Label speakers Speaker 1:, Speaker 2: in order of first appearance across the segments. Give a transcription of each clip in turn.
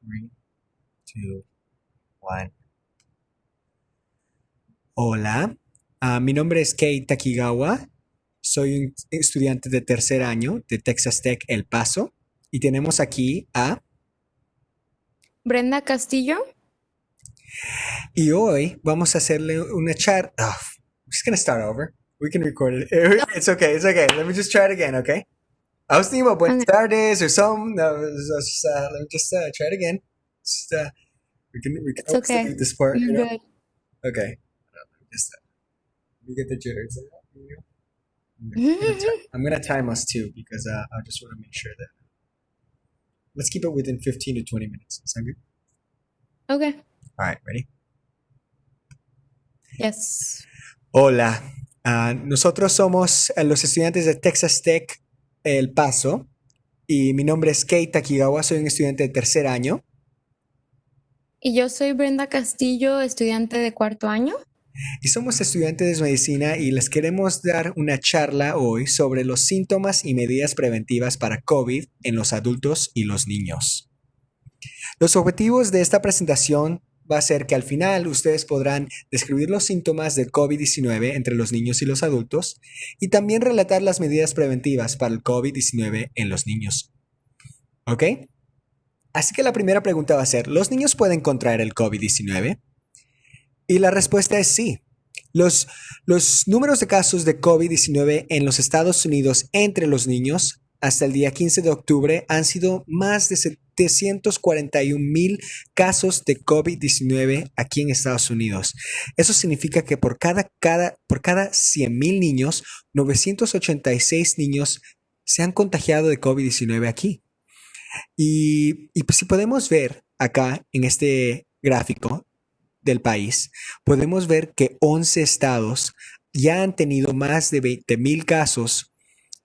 Speaker 1: Three, two, one. Hola, mi nombre es Kei Takigawa. Soy un estudiante de tercer año de Texas Tech El Paso y tenemos aquí a...
Speaker 2: Brenda Castillo.
Speaker 1: Y hoy vamos a hacerle una chat... Oh, I'm just gonna start over. We can record it.
Speaker 2: No.
Speaker 1: It's okay, it's okay. Let me just try it again, okay? I was thinking about Buenos
Speaker 2: Okay.
Speaker 1: tardes or something. No, let me just try it again. Just, we can
Speaker 2: It's
Speaker 1: always
Speaker 2: okay.
Speaker 1: delete this part,
Speaker 2: You're
Speaker 1: you know?
Speaker 2: good.
Speaker 1: Okay. Just let me get the jitters. I'm gonna time us too because I just want to make sure that let's keep it within 15 to 20 minutes. Sound good?
Speaker 2: Okay.
Speaker 1: All right, ready?
Speaker 2: Yes.
Speaker 1: Hola, nosotros somos los estudiantes de Texas Tech El Paso y mi nombre es Kei Takigawa, soy un estudiante de tercer año
Speaker 2: Y yo soy Brenda Castillo, estudiante de cuarto año.
Speaker 1: y somos estudiantes de medicina y les queremos dar una charla hoy sobre los síntomas y medidas preventivas para COVID en los adultos y los niños. Los objetivos de esta presentación va a ser que al final ustedes podrán describir los síntomas del COVID-19 entre los niños y los adultos y también relatar las medidas preventivas para el COVID-19 en los niños. ¿Ok? Así que la primera pregunta va a ser, ¿los niños pueden contraer el COVID-19? Y la respuesta es sí. Los números de casos de COVID-19 en los Estados Unidos entre los niños hasta el día 15 de octubre han sido más de 741,000 casos de COVID-19 aquí en Estados Unidos. Eso significa que por cada 100,000 niños, 986 niños se han contagiado de COVID-19 aquí. Y pues si podemos ver acá en este gráfico del país, podemos ver que 11 estados ya han tenido más de 20,000 casos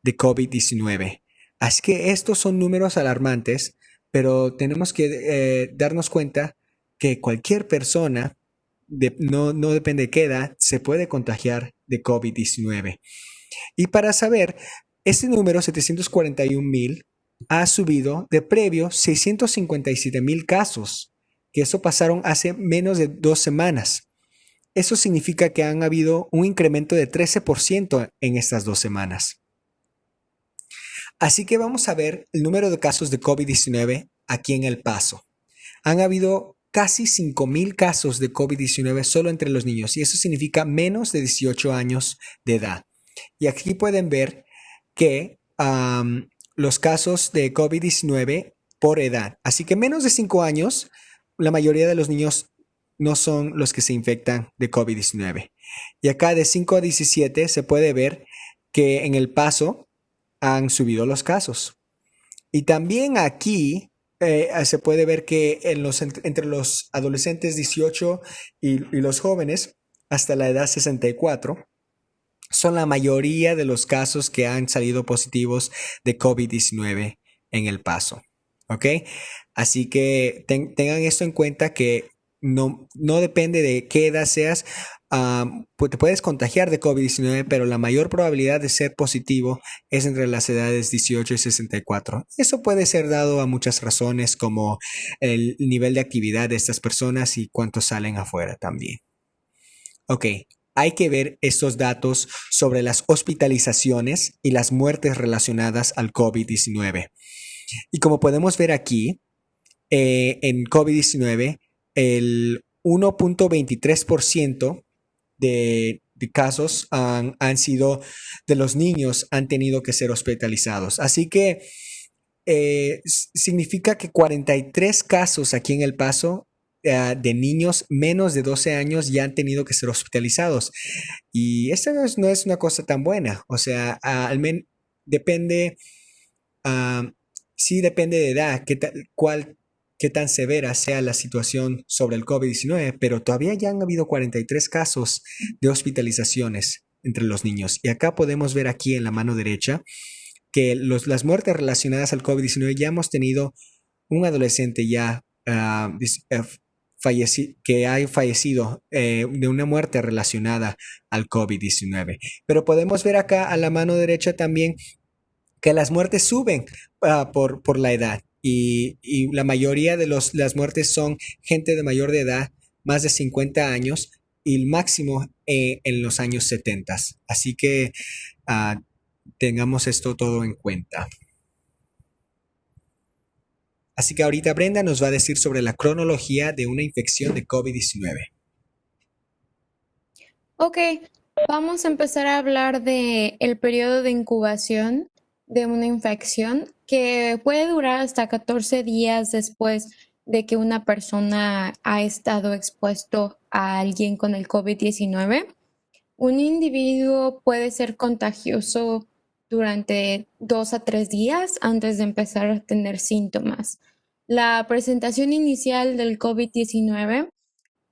Speaker 1: de COVID-19. Así que estos son números alarmantes, pero tenemos que darnos cuenta que cualquier persona, no depende de qué edad, se puede contagiar de COVID-19. Y para saber, este número 741,000 ha subido de previo 657,000 casos, que eso pasaron hace menos de 2 semanas. Eso significa que han habido un incremento de 13% en estas 2 semanas. Así que vamos a ver el número de casos de COVID-19 aquí en El Paso. Han habido casi 5,000 casos de COVID-19 solo entre los niños y eso significa menos de 18 años de edad. Y aquí pueden ver que los casos de COVID-19 por edad. Así que menos de 5 años, la mayoría de los niños no son los que se infectan de COVID-19. Y acá de 5 a 17 se puede ver que en El Paso han subido los casos. Y también aquí se puede ver que entre los adolescentes 18 y los jóvenes hasta la edad 64 son la mayoría de los casos que han salido positivos de COVID-19 en El Paso. ¿Ok? Así que tengan esto en cuenta que no depende de qué edad seas, pues te puedes contagiar de COVID-19, pero la mayor probabilidad de ser positivo es entre las edades 18 y 64. Eso puede ser dado a muchas razones como el nivel de actividad de estas personas y cuántos salen afuera también. Ok, hay que ver estos datos sobre las hospitalizaciones y las muertes relacionadas al COVID-19. Y como podemos ver aquí, en COVID-19, el 1.23% de casos han sido de los niños han tenido que ser hospitalizados. Así que significa que 43 casos aquí en El Paso de niños menos de 12 años ya han tenido que ser hospitalizados. Y esta no es una cosa tan buena. O sea, al menos depende, uh, sí depende de edad, qué tan severa sea la situación sobre el COVID-19, pero todavía ya han habido 43 casos de hospitalizaciones entre los niños. Y acá podemos ver aquí en la mano derecha que las muertes relacionadas al COVID-19 ya hemos tenido un adolescente ya que ha fallecido de una muerte relacionada al COVID-19. Pero podemos ver acá a la mano derecha también que las muertes suben por la edad. y la mayoría de las muertes son gente de mayor de edad, más de 50 años, y el máximo en los años 70. Así que uh, tengamos esto todo en cuenta. Así que ahorita Brenda nos va a decir sobre la cronología de una infección de COVID-19.
Speaker 2: Ok, vamos a empezar a hablar de el periodo de incubación de una infección que puede durar hasta 14 días después de que una persona ha estado expuesto a alguien con el COVID-19. Un individuo puede ser contagioso durante 2 a 3 días antes de empezar a tener síntomas. La presentación inicial del COVID-19,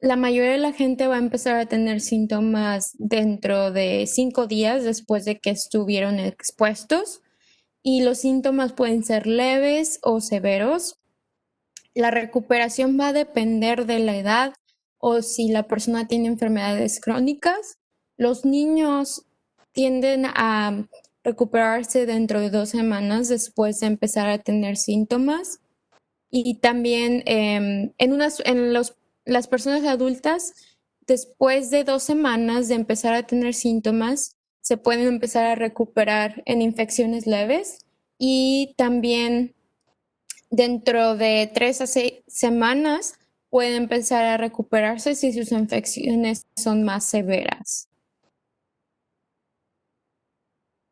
Speaker 2: la mayoría de la gente va a empezar a tener síntomas dentro de 5 días después de que estuvieron expuestos, y los síntomas pueden ser leves o severos. La recuperación va a depender de la edad o si la persona tiene enfermedades crónicas. Los niños tienden a recuperarse dentro de 2 semanas después de empezar a tener síntomas. Y también las personas adultas, después de 2 semanas de empezar a tener síntomas, se pueden empezar a recuperar en infecciones leves, y también dentro de 3 a 6 semanas pueden empezar a recuperarse si sus infecciones son más severas.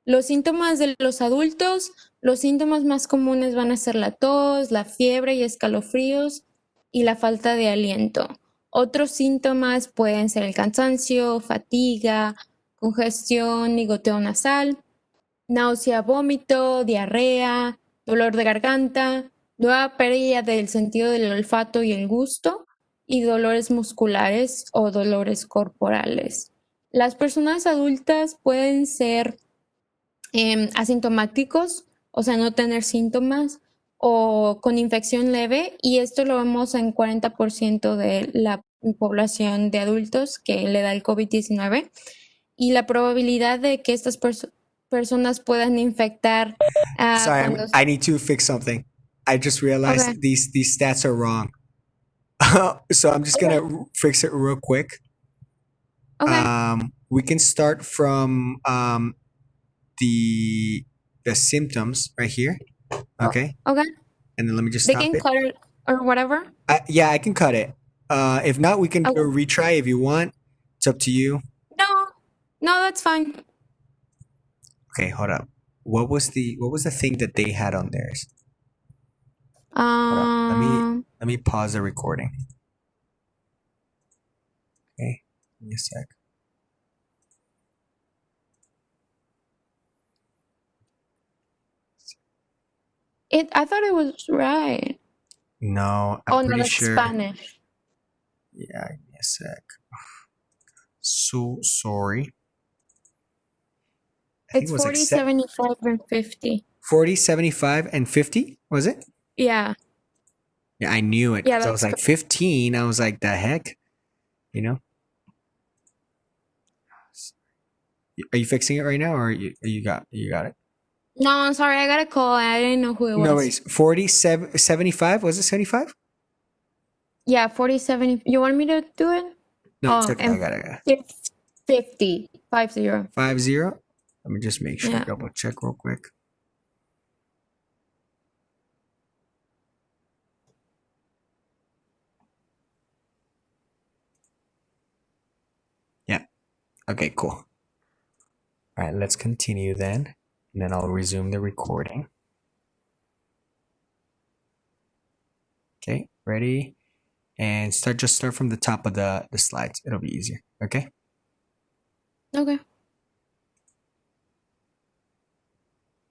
Speaker 2: Los síntomas de los adultos, los síntomas más comunes van a ser la tos, la fiebre y escalofríos y la falta de aliento. Otros síntomas pueden ser el cansancio, fatiga, congestión y goteo nasal, náusea, vómito, diarrea, dolor de garganta, nueva pérdida del sentido del olfato y el gusto, y dolores musculares o dolores corporales. Las personas adultas pueden ser asintomáticos, o sea, no tener síntomas, o con infección leve, y esto lo vemos en 40% de la población de adultos que le da el COVID-19, y la probabilidad de que estas personas puedan infectar
Speaker 1: Sorry,
Speaker 2: cuando...
Speaker 1: I need to fix something. I just realized
Speaker 2: Okay,
Speaker 1: these stats are wrong. So I'm just
Speaker 2: okay,
Speaker 1: gonna fix it real quick.
Speaker 2: okay,
Speaker 1: We can start from the symptoms right here. Okay,
Speaker 2: okay.
Speaker 1: and then let me just
Speaker 2: They
Speaker 1: stop
Speaker 2: can
Speaker 1: it.
Speaker 2: cut it or whatever.
Speaker 1: Yeah, I can cut it. If not, we can do a
Speaker 2: Okay.
Speaker 1: retry if you want. It's up to you.
Speaker 2: No, no, that's fine.
Speaker 1: Okay, hold up. What was the thing that they had on theirs? Hold up.
Speaker 2: Um,
Speaker 1: Let me pause the recording. Okay, give me a sec.
Speaker 2: I thought it was right.
Speaker 1: No, I'm
Speaker 2: Oh no,
Speaker 1: pretty
Speaker 2: that's
Speaker 1: sure.
Speaker 2: Spanish.
Speaker 1: Yeah, give me a sec. So sorry. I think
Speaker 2: It's
Speaker 1: it was like
Speaker 2: 40, 75, and 50.
Speaker 1: 40, 75, and 50, was it?
Speaker 2: Yeah,
Speaker 1: Yeah, I knew it
Speaker 2: yeah,
Speaker 1: because I was
Speaker 2: that's
Speaker 1: like
Speaker 2: correct.
Speaker 1: 15. I was like, the heck? You know? Are you fixing it right now or you got it?
Speaker 2: No, I'm sorry, I got a call. I didn't know who it
Speaker 1: No
Speaker 2: was.
Speaker 1: worries. 47, 75? Was it 75?
Speaker 2: Yeah, 40, 70. You want me to do it?
Speaker 1: No, it's
Speaker 2: Oh,
Speaker 1: okay. I
Speaker 2: and
Speaker 1: got it.
Speaker 2: 50, 50.
Speaker 1: 50. Let me just make sure,
Speaker 2: Yeah.
Speaker 1: double check real quick. Yeah. Okay, cool. All right, let's continue then. And then I'll resume the recording. Okay, ready? And just start from the top of the slides. It'll be easier. Okay?
Speaker 2: Okay.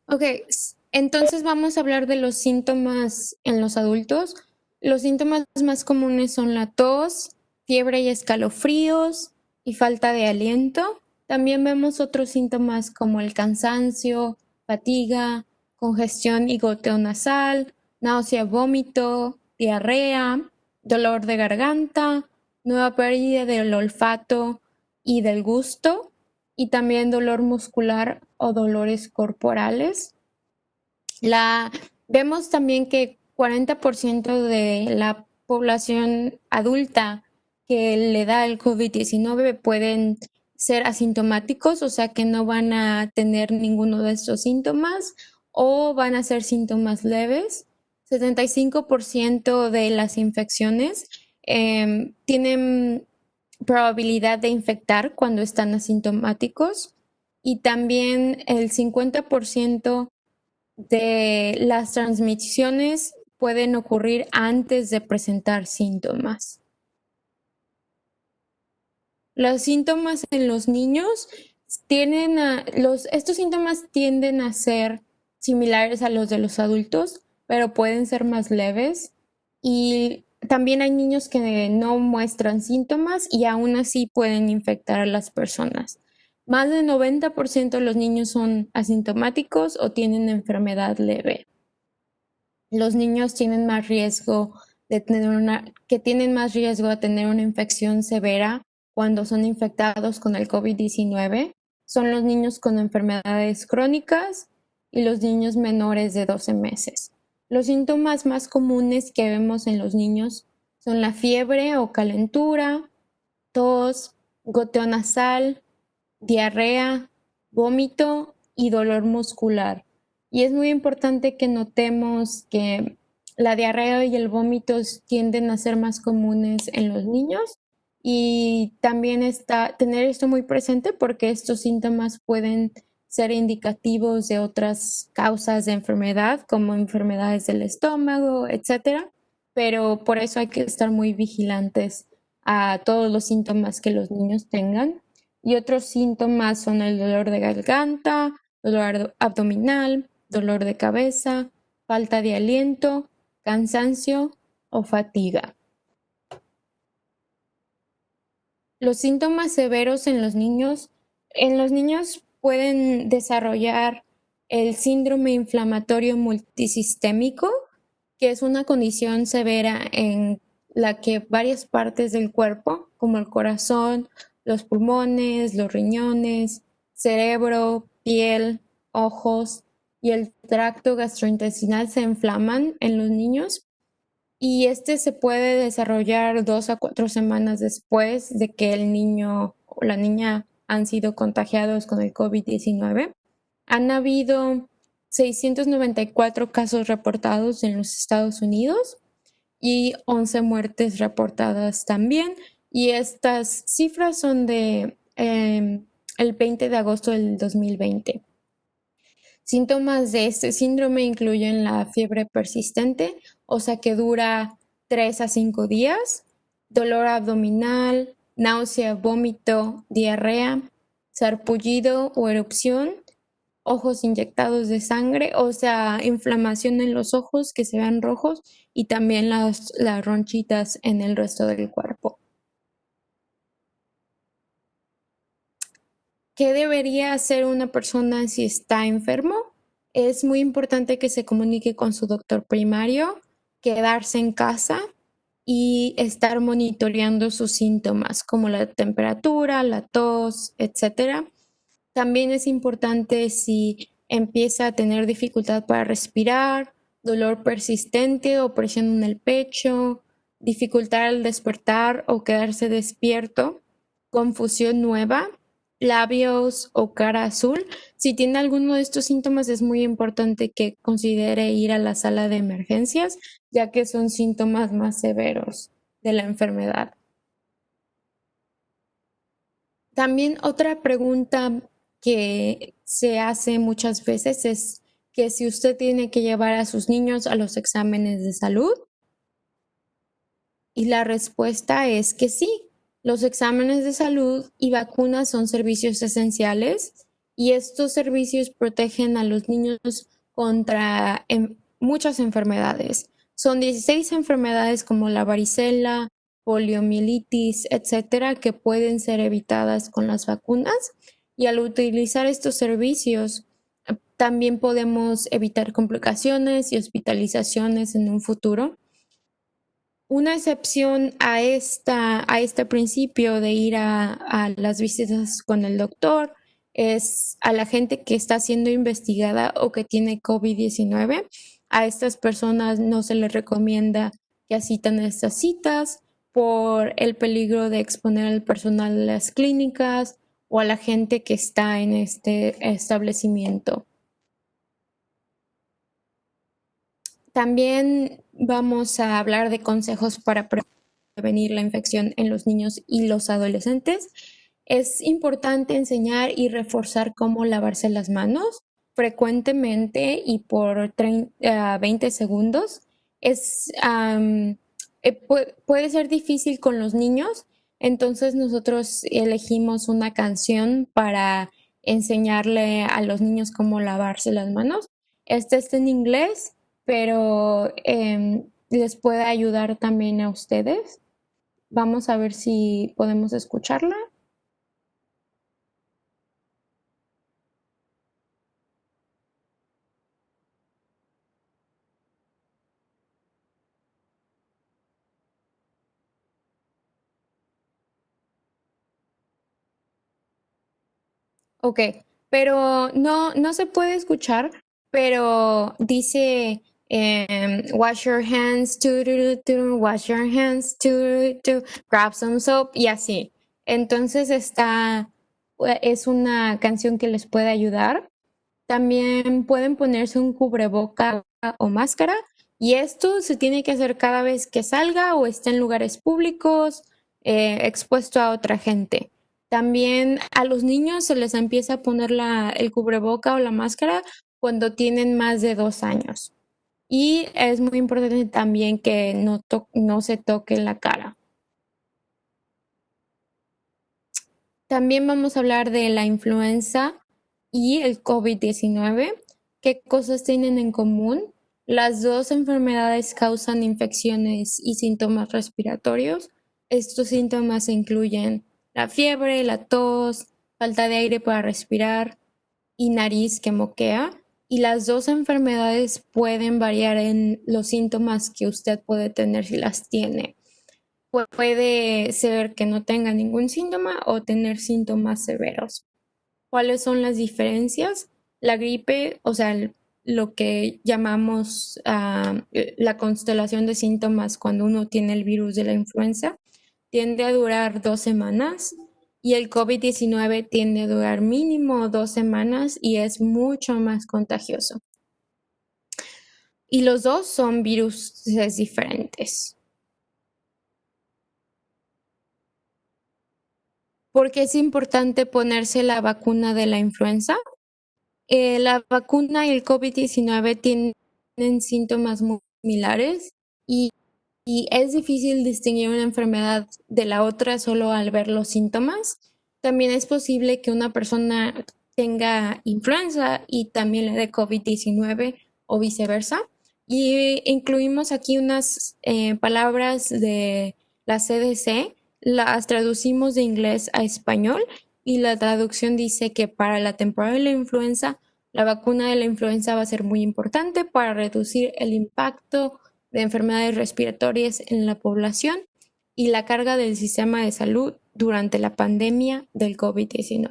Speaker 2: Okay, entonces vamos a hablar de los síntomas en los adultos. Los síntomas más comunes son la tos, fiebre y escalofríos y falta de aliento. También vemos otros síntomas como el cansancio, fatiga, congestión y goteo nasal, náusea, vómito, diarrea, dolor de garganta, nueva pérdida del olfato y del gusto, y también dolor muscular o dolores corporales. Vemos también que 40% de la población adulta que le da el COVID-19 pueden ser asintomáticos, o sea que no van a tener ninguno de estos síntomas o van a ser síntomas leves. 75% de las infecciones tienen probabilidad de infectar cuando están asintomáticos y también el 50% de las transmisiones pueden ocurrir antes de presentar síntomas. Los síntomas en los niños estos síntomas tienden a ser similares a los de los adultos, pero pueden ser más leves. Y también hay niños que no muestran síntomas y aún así pueden infectar a las personas. Más del 90% de los niños son asintomáticos o tienen enfermedad leve. Los niños tienen más riesgo tienen más riesgo de tener una infección severa cuando son infectados con el COVID-19 son los niños con enfermedades crónicas y los niños menores de 12 meses. Los síntomas más comunes que vemos en los niños son la fiebre o calentura, tos, goteo nasal, diarrea, vómito y dolor muscular. Y es muy importante que notemos que la diarrea y el vómito tienden a ser más comunes en los niños y también tener esto muy presente porque estos síntomas pueden ser indicativos de otras causas de enfermedad como enfermedades del estómago, etcétera. Pero por eso hay que estar muy vigilantes a todos los síntomas que los niños tengan. Y otros síntomas son el dolor de garganta, dolor abdominal, dolor de cabeza, falta de aliento, cansancio o fatiga. Los síntomas severos en los niños pueden desarrollar el síndrome inflamatorio multisistémico, que es una condición severa en la que varias partes del cuerpo, como el corazón, los pulmones, los riñones, cerebro, piel, ojos y el tracto gastrointestinal se inflaman en los niños y este se puede desarrollar 2 a 4 semanas después de que el niño o la niña han sido contagiados con el COVID-19. Han habido 694 casos reportados en los Estados Unidos y 11 muertes reportadas también. Y estas cifras son de el 20 de agosto del 2020. Síntomas de este síndrome incluyen la fiebre persistente, o sea que dura 3 a 5 días, dolor abdominal, náusea, vómito, diarrea, sarpullido o erupción, ojos inyectados de sangre, o sea, inflamación en los ojos que se vean rojos y también las ronchitas en el resto del cuerpo. ¿Qué debería hacer una persona si está enfermo? Es muy importante que se comunique con su doctor primario, quedarse en casa y estar monitoreando sus síntomas como la temperatura, la tos, etc. También es importante si empieza a tener dificultad para respirar, dolor persistente o presión en el pecho, dificultad al despertar o quedarse despierto, confusión nueva, labios o cara azul. Si tiene alguno de estos síntomas es muy importante que considere ir a la sala de emergencias, ya que son síntomas más severos de la enfermedad. También otra pregunta que se hace muchas veces es que si usted tiene que llevar a sus niños a los exámenes de salud. Y la respuesta es que sí. Los exámenes de salud y vacunas son servicios esenciales y estos servicios protegen a los niños contra muchas enfermedades. Son 16 enfermedades como la varicela, poliomielitis, etcétera, que pueden ser evitadas con las vacunas y al utilizar estos servicios también podemos evitar complicaciones y hospitalizaciones en un futuro. Una excepción a este principio de ir a las visitas con el doctor es a la gente que está siendo investigada o que tiene COVID-19. A estas personas no se les recomienda que asistan a estas citas por el peligro de exponer al personal de las clínicas o a la gente que está en este establecimiento. También vamos a hablar de consejos para prevenir la infección en los niños y los adolescentes. Es importante enseñar y reforzar cómo lavarse las manos frecuentemente y por 20 segundos. Puede ser difícil con los niños, entonces nosotros elegimos una canción para enseñarle a los niños cómo lavarse las manos. Este está en inglés, pero les puede ayudar también a ustedes. Vamos a ver si podemos escucharla. Ok, pero no se puede escuchar, pero dice wash your hands, wash your hands, grab some soap y así. Entonces es una canción que les puede ayudar. También pueden ponerse un cubreboca o máscara y esto se tiene que hacer cada vez que salga o esté en lugares públicos, expuesto a otra gente. También a los niños se les empieza a poner el cubreboca o la máscara cuando tienen más de 2 años. Y es muy importante también que no se toque la cara. También vamos a hablar de la influenza y el COVID-19. ¿Qué cosas tienen en común? Las dos enfermedades causan infecciones y síntomas respiratorios. Estos síntomas incluyen la fiebre, la tos, falta de aire para respirar y nariz que moquea. Y las dos enfermedades pueden variar en los síntomas que usted puede tener si las tiene. Puede ser que no tenga ningún síntoma o tener síntomas severos. ¿Cuáles son las diferencias? La gripe, o sea, lo que llamamos la constelación de síntomas cuando uno tiene el virus de la influenza, tiende a durar 2 semanas y el COVID-19 tiende a durar mínimo 2 semanas y es mucho más contagioso. Y los dos son virus diferentes. ¿Por qué es importante ponerse la vacuna de la influenza? La vacuna y el COVID-19 tienen síntomas muy similares y es difícil distinguir una enfermedad de la otra solo al ver los síntomas. También es posible que una persona tenga influenza y también le dé COVID-19 o viceversa. Y incluimos aquí unas palabras de la CDC, las traducimos de inglés a español y la traducción dice que para la temporada de la influenza, la vacuna de la influenza va a ser muy importante para reducir el impacto de enfermedades respiratorias en la población y la carga del sistema de salud durante la pandemia del COVID-19.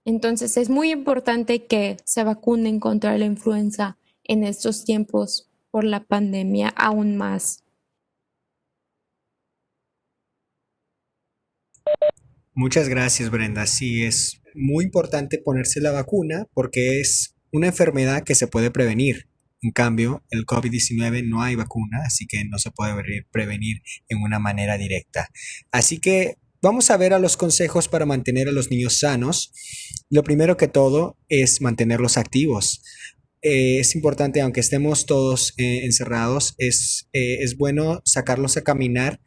Speaker 2: Entonces es muy importante que se vacunen contra la influenza en estos tiempos por la pandemia aún más.
Speaker 1: Muchas gracias, Brenda. Sí, es muy importante ponerse la vacuna porque es una enfermedad que se puede prevenir. En cambio, el COVID-19 no hay vacuna, así que no se puede prevenir en una manera directa. Así que vamos a ver a los consejos para mantener a los niños sanos. Lo primero que todo es mantenerlos activos. Es importante, aunque estemos todos encerrados, es bueno sacarlos a caminar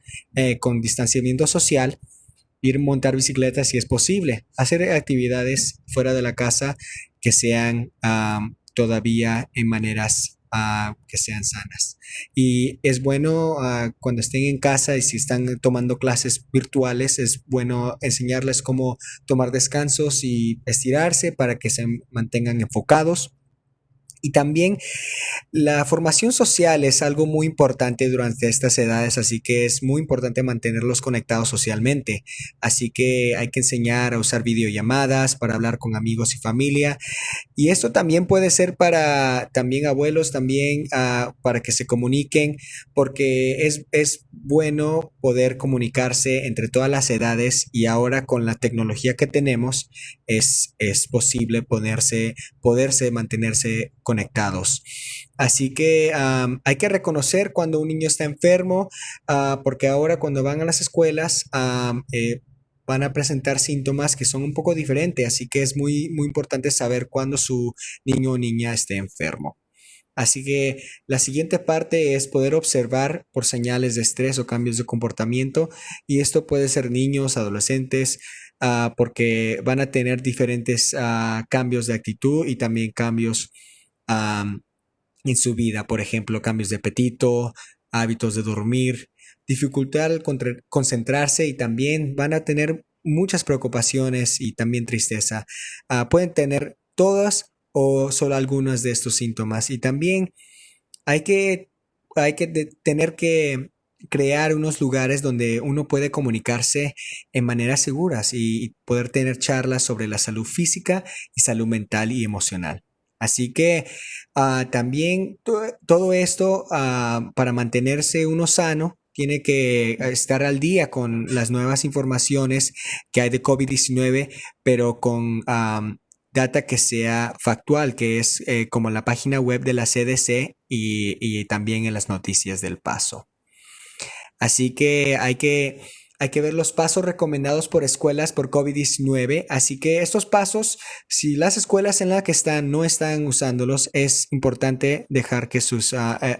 Speaker 1: con distanciamiento social, ir a montar bicicleta si es posible, hacer actividades fuera de la casa que sean todavía en maneras que sean sanas. Y es bueno cuando estén en casa y si están tomando clases virtuales, es bueno enseñarles cómo tomar descansos y estirarse para que se mantengan enfocados. Y también la formación social es algo muy importante durante estas edades, así que es muy importante mantenerlos conectados socialmente. Así que hay que enseñar a usar videollamadas para hablar con amigos y familia. Y esto también puede ser para también abuelos, también para que se comuniquen, porque es bueno poder comunicarse entre todas las edades y ahora con la tecnología que tenemos es posible poderse mantenerse conectados. Así que hay que reconocer cuando un niño está enfermo, porque ahora cuando van a las escuelas, van a presentar síntomas que son un poco diferentes, así que es muy importante saber cuándo su niño o niña esté enfermo. Así que la siguiente parte es poder observar por señales de estrés o cambios de comportamiento, y esto puede ser niños, adolescentes, porque van a tener diferentes cambios de actitud y también cambios um, en su vida, por ejemplo, cambios de apetito, hábitos de dormir, dificultad al concentrarse, y también van a tener muchas preocupaciones y también tristeza. Pueden tener todas o solo algunos de estos síntomas, y también hay que, hay que tener que crear unos lugares donde uno puede comunicarse en maneras seguras y poder tener charlas sobre la salud física y salud mental y emocional. Así que también todo esto, para mantenerse uno sano, tiene que estar al día con las nuevas informaciones que hay de COVID-19, pero con data que sea factual, que es como en la página web de la CDC y también en las noticias del Paso. Así que hay que ver los pasos recomendados por escuelas por COVID-19. Así que estos pasos, si las escuelas en las que están no están usándolos, es importante dejar que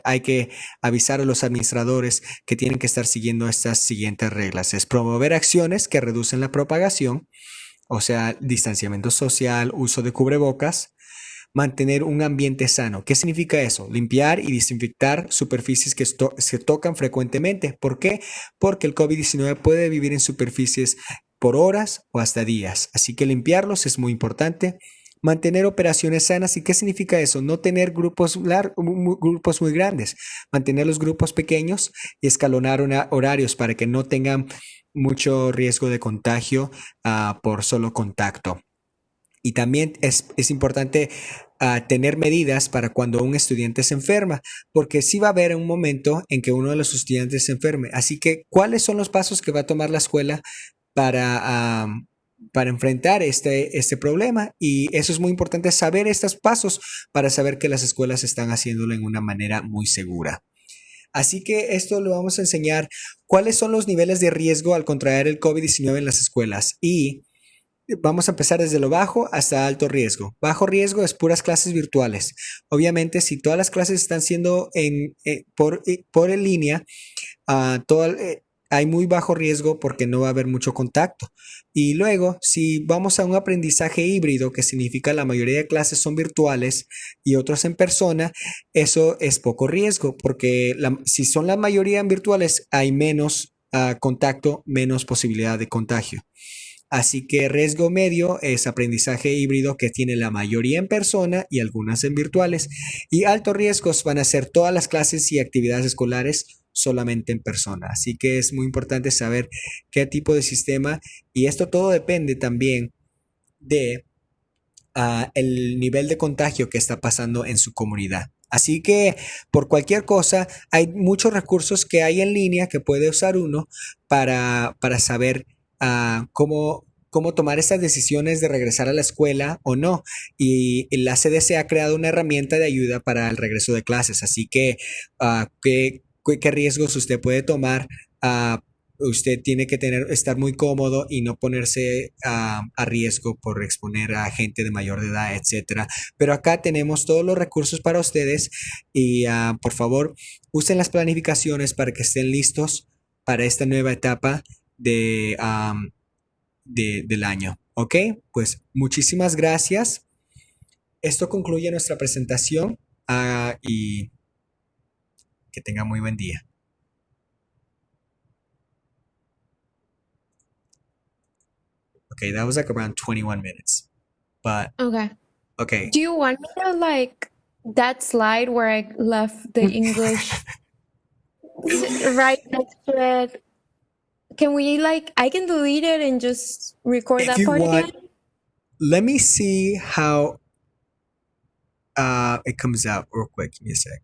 Speaker 1: hay que avisar a los administradores que tienen que estar siguiendo estas siguientes reglas. Es promover acciones que reducen la propagación, o sea, distanciamiento social, uso de cubrebocas, mantener un ambiente sano. ¿Qué significa eso? Limpiar y desinfectar superficies que se tocan frecuentemente. ¿Por qué? Porque el COVID-19 puede vivir en superficies por horas o hasta días. Así que limpiarlos es muy importante. Mantener operaciones sanas. ¿Y qué significa eso? No tener grupos muy grandes. Mantener los grupos pequeños y escalonar horarios para que no tengan mucho riesgo de contagio por solo contacto. Y también es importante tener medidas para cuando un estudiante se enferma, porque sí va a haber un momento en que uno de los estudiantes se enferme. Así que, ¿cuáles son los pasos que va a tomar la escuela para, para enfrentar este problema? Y eso es muy importante, saber estos pasos para saber que las escuelas están haciéndolo en una manera muy segura. Así que esto lo vamos a enseñar cuáles son los niveles de riesgo al contraer el COVID-19 en las escuelas. Y vamos a empezar desde lo bajo hasta alto riesgo. Bajo riesgo es puras clases virtuales. Obviamente, si todas las clases están siendo por en línea, hay muy bajo riesgo porque no va a haber mucho contacto. Y luego, si vamos a un aprendizaje híbrido, que significa la mayoría de clases son virtuales y otras en persona, eso es poco riesgo, porque si son la mayoría en virtuales, hay menos contacto, menos posibilidad de contagio. Así que riesgo medio es aprendizaje híbrido, que tiene la mayoría en persona y algunas en virtuales. Y altos riesgos van a ser todas las clases y actividades escolares solamente en persona. Así que es muy importante saber qué tipo de sistema, y esto todo depende también de el nivel de contagio que está pasando en su comunidad. Así que por cualquier cosa, hay muchos recursos que hay en línea que puede usar uno para saber cómo tomar estas decisiones de regresar a la escuela o no. Y la CDC ha creado una herramienta de ayuda para el regreso de clases. Así que, ¿qué riesgos usted puede tomar? Usted tiene que estar muy cómodo y no ponerse a riesgo por exponer a gente de mayor de edad, etcétera. Pero acá tenemos todos los recursos para ustedes, y por favor, usen las planificaciones para que estén listos para esta nueva etapa del año. ¿Ok? Pues muchísimas gracias. Esto concluye nuestra presentación, y que tenga muy buen día. Okay, that was like around 21 minutes. But
Speaker 2: Okay.
Speaker 1: okay.
Speaker 2: Do you want me to like that slide where I left the English right next to it. Can we I can delete it and just record
Speaker 1: If
Speaker 2: that
Speaker 1: you
Speaker 2: part again?
Speaker 1: want, let me see how it comes out real quick. Give me a sec.